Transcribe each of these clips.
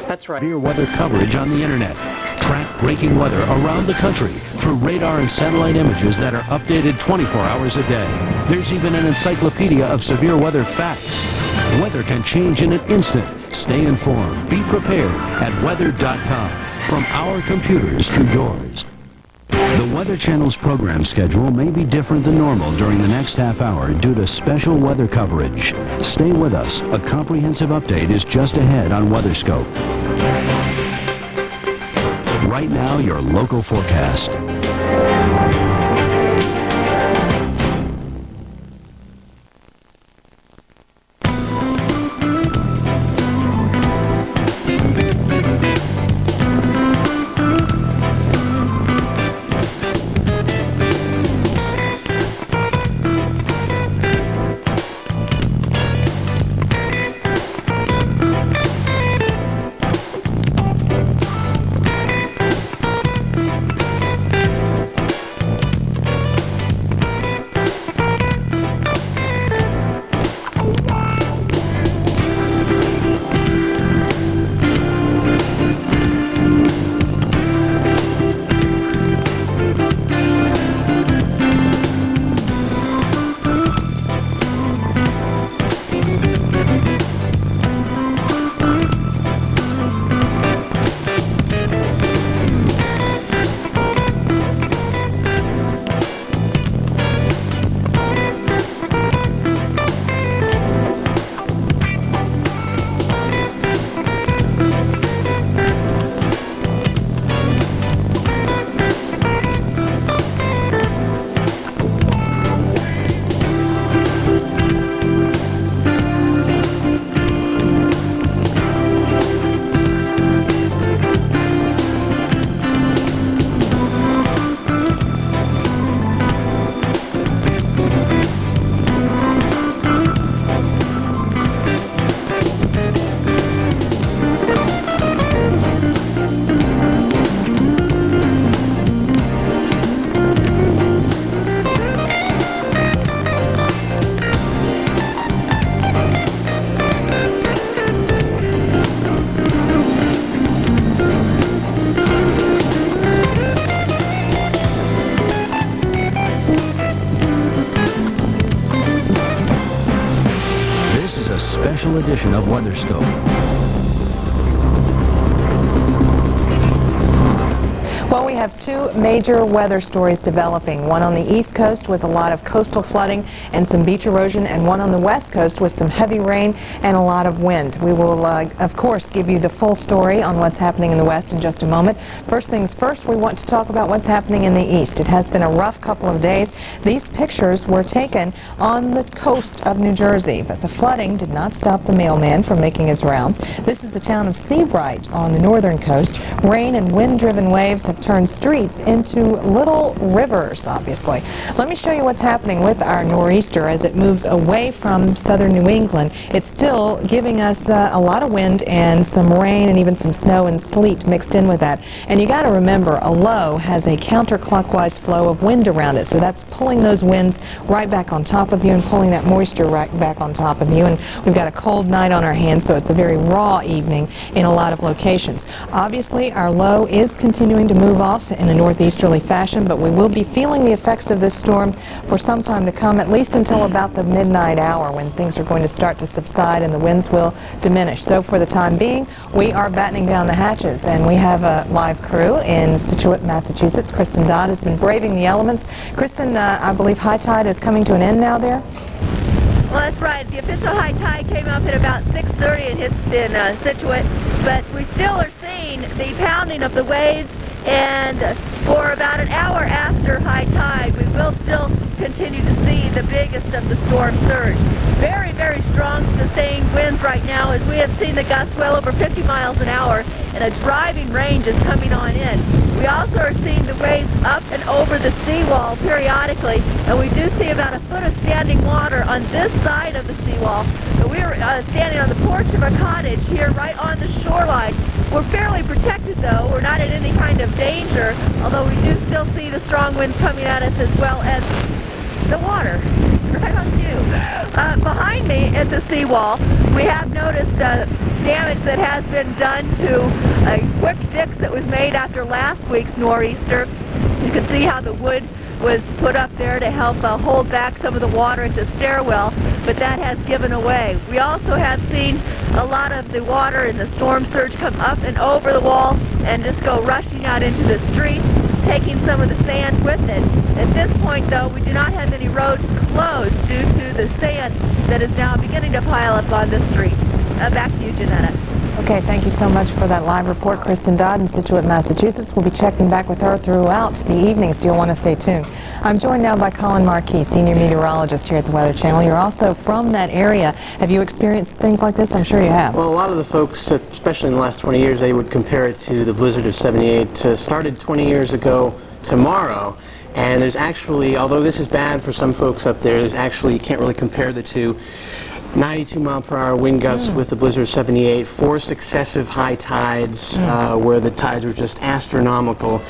That's right. Severe weather coverage on the internet. Track breaking weather around the country through radar and satellite images that are updated 24 hours a day. There's even an encyclopedia of severe weather facts. Weather can change in an instant. Stay informed. Be prepared at weather.com. From our computers to yours. The Weather Channel's program schedule may be different than normal during the next half hour due to special weather coverage. Stay with us. A comprehensive update is just ahead on WeatherScope. Right now, your local forecast. Special edition of WeatherScope. Well, we have two major weather stories developing, one on the East Coast with a lot of coastal flooding and some beach erosion, and one on the West Coast with some heavy rain and a lot of wind. We will, of course, give you the full story on what's happening in the West in just a moment. First things first, we want to talk about what's happening in the East. It has been a rough couple of days. These pictures were taken on the coast of New Jersey, but the flooding did not stop the mailman from making his rounds. This is the town of Seabright on the northern coast. Rain and wind-driven waves have turned streets into little rivers, obviously. Let me show you what's happening with our nor'easter as it moves away from southern New England. It's still giving us a lot of wind and some rain and even some snow and sleet mixed in with that. And you got to remember, a low has a counterclockwise flow of wind around it, so that's pulling those winds right back on top of you and pulling that moisture right back on top of you. And we've got a cold night on our hands, so it's a very raw evening in a lot of locations. Obviously, our low is continuing to move off in a northeasterly fashion, but we will be feeling the effects of this storm for some time to come, at least until about the midnight hour when things are going to start to subside and the winds will diminish. So for the time being, we are battening down the hatches, and we have a live crew in Scituate, Massachusetts. Kristen Dodd has been braving the elements. Kristen, I believe high tide is coming to an end now there? Well, that's right. The official high tide came up at about 6:30 in Scituate, but we still are seeing the pounding of the waves, and for about an hour after high tide, we will still continue to see the biggest of the storm surge. Very, very strong sustained winds right now, as we have seen the gusts well over 50 miles an hour, and a driving rain just coming on in. We also are seeing the waves up and over the seawall periodically, and we do see about a foot of standing water on this side of the seawall. We're standing on the porch of a cottage here right on the shoreline. We're fairly protected though. We're not in any kind of danger, although we do still see the strong winds coming at us as well as the water. Right on you. Behind me at the seawall, we have noticed damage that has been done to a quick fix that was made after last week's nor'easter. You can see how the wood was put up there to help hold back some of the water at the stairwell, but that has given away. We also have seen a lot of the water in the storm surge come up and over the wall and just go rushing out into the street, taking some of the sand with it. At this point, though, we do not have any roads closed due to the sand that is now beginning to pile up on the streets. Back to you, Janetta. Okay, thank you so much for that live report. Kristen Dodd in Scituate, Massachusetts. We'll be checking back with her throughout the evening, so you'll want to stay tuned. I'm joined now by Colin Marquis, senior meteorologist here at the Weather Channel. You're also from that area. Have you experienced things like this? I'm sure you have. Well, a lot of the folks, especially in the last 20 years, they would compare it to the blizzard of '78. Started 20 years ago tomorrow. And there's actually, although this is bad for some folks up there, there's actually, you can't really compare the two. 92-mile-per-hour wind gusts with the blizzard of '78, 4 successive high tides where the tides were just astronomical,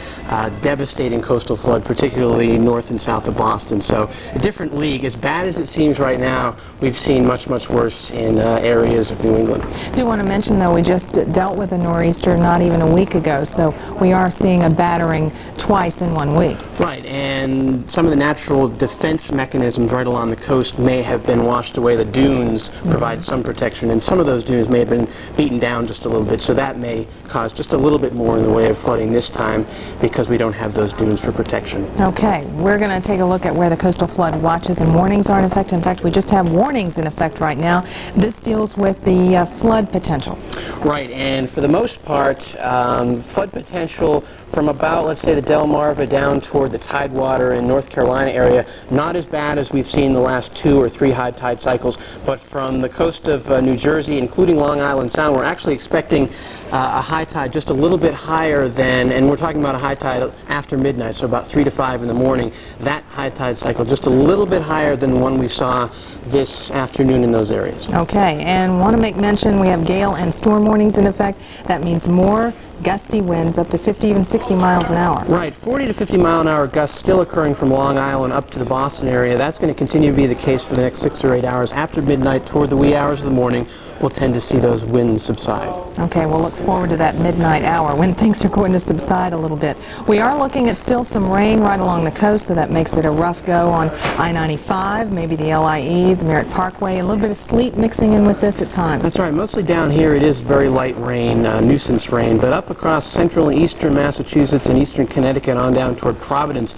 devastating coastal flood, particularly north and south of Boston. So a different league. As bad as it seems right now, we've seen much, much worse in areas of New England. I do want to mention, though, we just dealt with a nor'easter not even a week ago, so we are seeing a battering twice in 1 week. Right, and some of the natural defense mechanisms right along the coast may have been washed away. The dunes provide some protection, and some of those dunes may have been beaten down just a little bit, so that may cause just a little bit more in the way of flooding this time because we don't have those dunes for protection. Okay, we're going to take a look at where the coastal flood watches and warnings are in effect. In fact, we just have warnings in effect right now. This deals with the flood potential. Right, and for the most part, flood potential from about, let's say, the Delmarva down toward the Tidewater in North Carolina area, not as bad as we've seen the last 2 or 3 high tide cycles, but from the coast of New Jersey, including Long Island Sound, we're actually expecting a high tide just a little bit higher than, and we're talking about a high tide after midnight, so about 3 to 5 in the morning. That high tide cycle just a little bit higher than the one we saw this afternoon in those areas. Okay, and want to make mention we have gale and storm warnings in effect. That means more gusty winds up to 50, even 60 miles an hour. Right, 40 to 50 mile an hour gusts still occurring from Long Island up to the Boston area. That's going to continue to be the case for the next 6 or 8 hours. After midnight, toward the wee hours of the morning, we'll tend to see those winds subside. Okay, we'll look forward to that midnight hour when things are going to subside a little bit. We are looking at still some rain right along the coast, so that makes it a rough go on I-95, maybe the LIE, the Merritt Parkway, a little bit of sleet mixing in with this at times. That's right, mostly down here it is very light rain, nuisance rain, but up across central and eastern Massachusetts and eastern Connecticut on down toward Providence,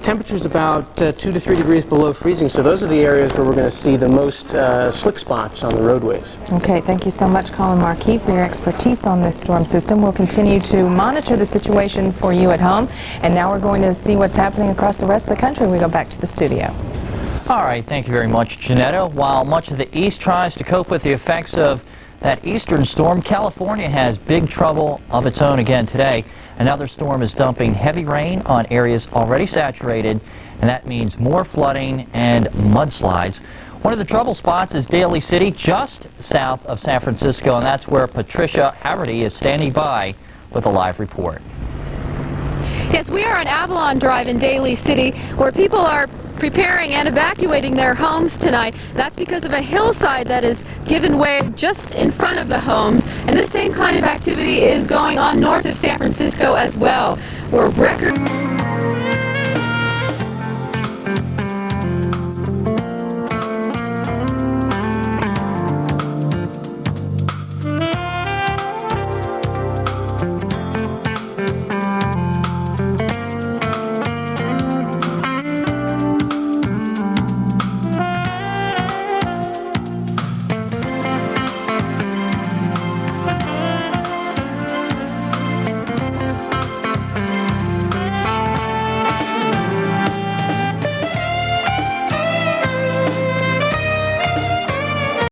temperatures about 2 to 3 degrees below freezing, so those are the areas where we're going to see the most slick spots on the roadways. Okay, thank you so much, Colin Marquis, for your expertise on this storm system. We'll continue to monitor the situation for you at home, and now we're going to see what's happening across the rest of the country. We go back to the studio. All right, thank you very much, Janetta. While much of the East tries to cope with the effects of that eastern storm, California has big trouble of its own again today. Another storm is dumping heavy rain on areas already saturated, and that means more flooding and mudslides. One of the trouble spots is Daly City, just south of San Francisco, and that's where Patricia Haverty is standing by with a live report. Yes, we are on Avalon Drive in Daly City, where people are preparing and evacuating their homes tonight. That's because of a hillside that is given way just in front of the homes, and the same kind of activity is going on north of San Francisco as well, where record